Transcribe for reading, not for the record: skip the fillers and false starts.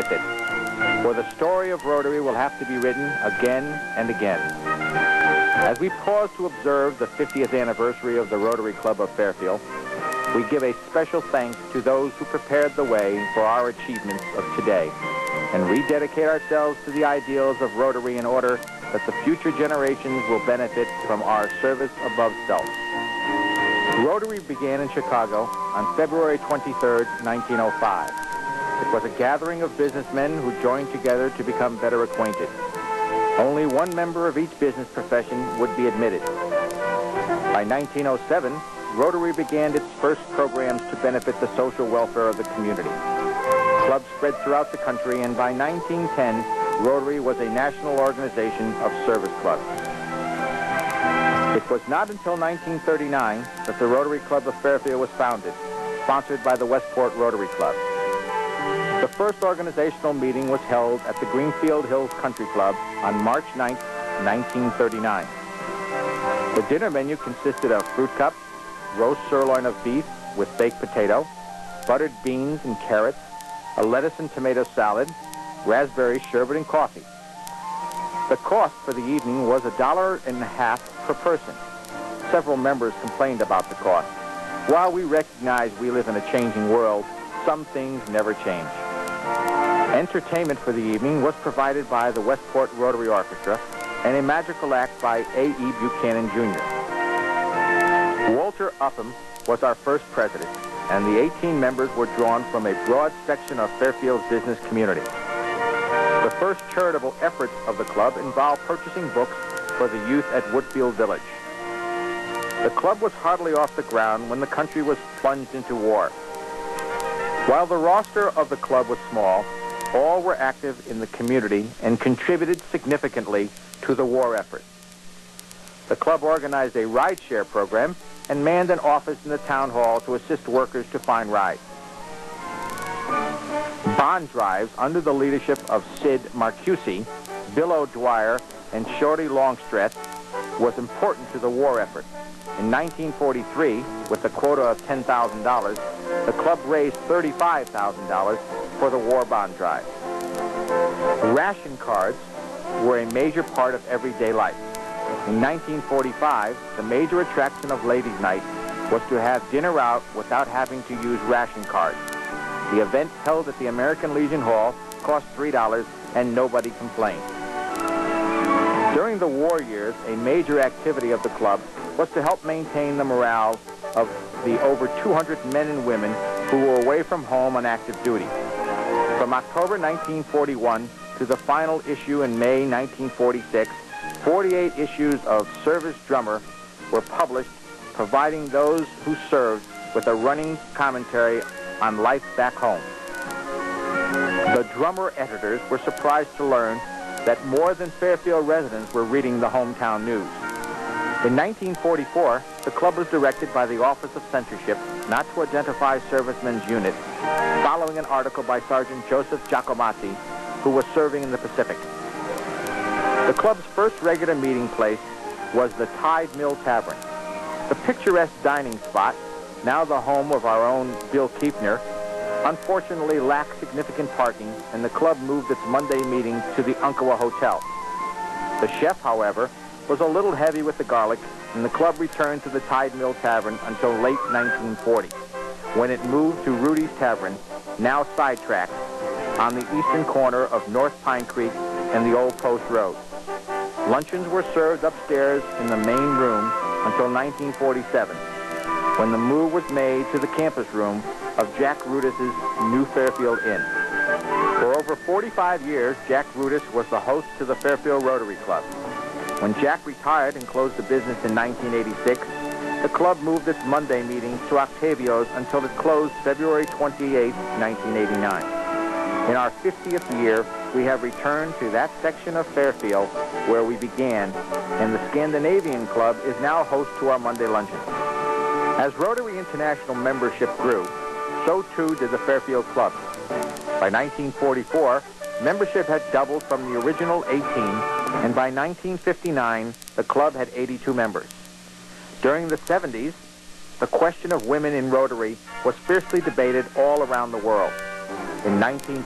with it. For the story of Rotary will have to be written again and again. As we pause to observe the 50th anniversary of the Rotary Club of Fairfield, we give a special thanks to those who prepared the way for our achievements of today and rededicate ourselves to the ideals of Rotary in order that the future generations will benefit from our service above self. Rotary began in Chicago on February 23, 1905. It was a gathering of businessmen who joined together to become better acquainted. Only one member of each business profession would be admitted. By 1907, Rotary began its first programs to benefit the social welfare of the community. Clubs spread throughout the country, and by 1910, Rotary was a national organization of service clubs. It was not until 1939 that the Rotary Club of Fairfield was founded, sponsored by the Westport Rotary Club. The first organizational meeting was held at the Greenfield Hills Country Club on March 9, 1939. The dinner menu consisted of fruit cups, roast sirloin of beef with baked potato, buttered beans and carrots, a lettuce and tomato salad, raspberry sherbet, and coffee. The cost for the evening was $1.50 per person. Several members complained about the cost. While we recognize we live in a changing world, some things never change. Entertainment for the evening was provided by the Westport Rotary Orchestra and a magical act by A.E. Buchanan, Jr. Walter Upham was our first president, and the 18 members were drawn from a broad section of Fairfield's business community. The first charitable efforts of the club involved purchasing books for the youth at Woodfield Village. The club was hardly off the ground when the country was plunged into war. While the roster of the club was small, all were active in the community and contributed significantly to the war effort. The club organized a ride-share program and manned an office in the town hall to assist workers to find rides. Bond drives under the leadership of Sid Marcuse, Bill O'Dwyer, and Shorty Longstreth was important to the war effort. In 1943, with a quota of $10,000, the club raised $35,000 for the war bond drive. Ration cards were a major part of everyday life. In 1945, the major attraction of Ladies' Night was to have dinner out without having to use ration cards. The event, held at the American Legion Hall, cost $3 and nobody complained. During the war years, a major activity of the club was to help maintain the morale of the over 200 men and women who were away from home on active duty. From October 1941 to the final issue in May 1946, 48 issues of Service Drummer were published, providing those who served with a running commentary on life back home. The Drummer editors were surprised to learn that more than Fairfield residents were reading the hometown news. In 1944, the club was directed by the Office of Censorship not to identify servicemen's unit, following an article by Sergeant Joseph Giacomazzi, who was serving in the Pacific. The club's first regular meeting place was the Tide Mill Tavern. The picturesque dining spot, now the home of our own Bill Kiefner, unfortunately lacked significant parking, and the club moved its Monday meeting to the Umpqua Hotel. The chef, however, was a little heavy with the garlic, and the club returned to the Tide Mill Tavern until late 1940, when it moved to Rudy's Tavern, now sidetracked, on the eastern corner of North Pine Creek and the Old Post Road. Luncheons were served upstairs in the main room until 1947, when the move was made to the campus room of Jack Rudis's New Fairfield Inn. For over 45 years, Jack Rudis was the host to the Fairfield Rotary Club. When Jack retired and closed the business in 1986, the club moved its Monday meetings to Octavio's until it closed February 28, 1989. In our 50th year, we have returned to that section of Fairfield where we began, and the Scandinavian Club is now host to our Monday luncheons. As Rotary International membership grew, so too did the Fairfield Club. By 1944, membership had doubled from the original 18, and by 1959, the club had 82 members. During the 70s, the question of women in Rotary was fiercely debated all around the world. In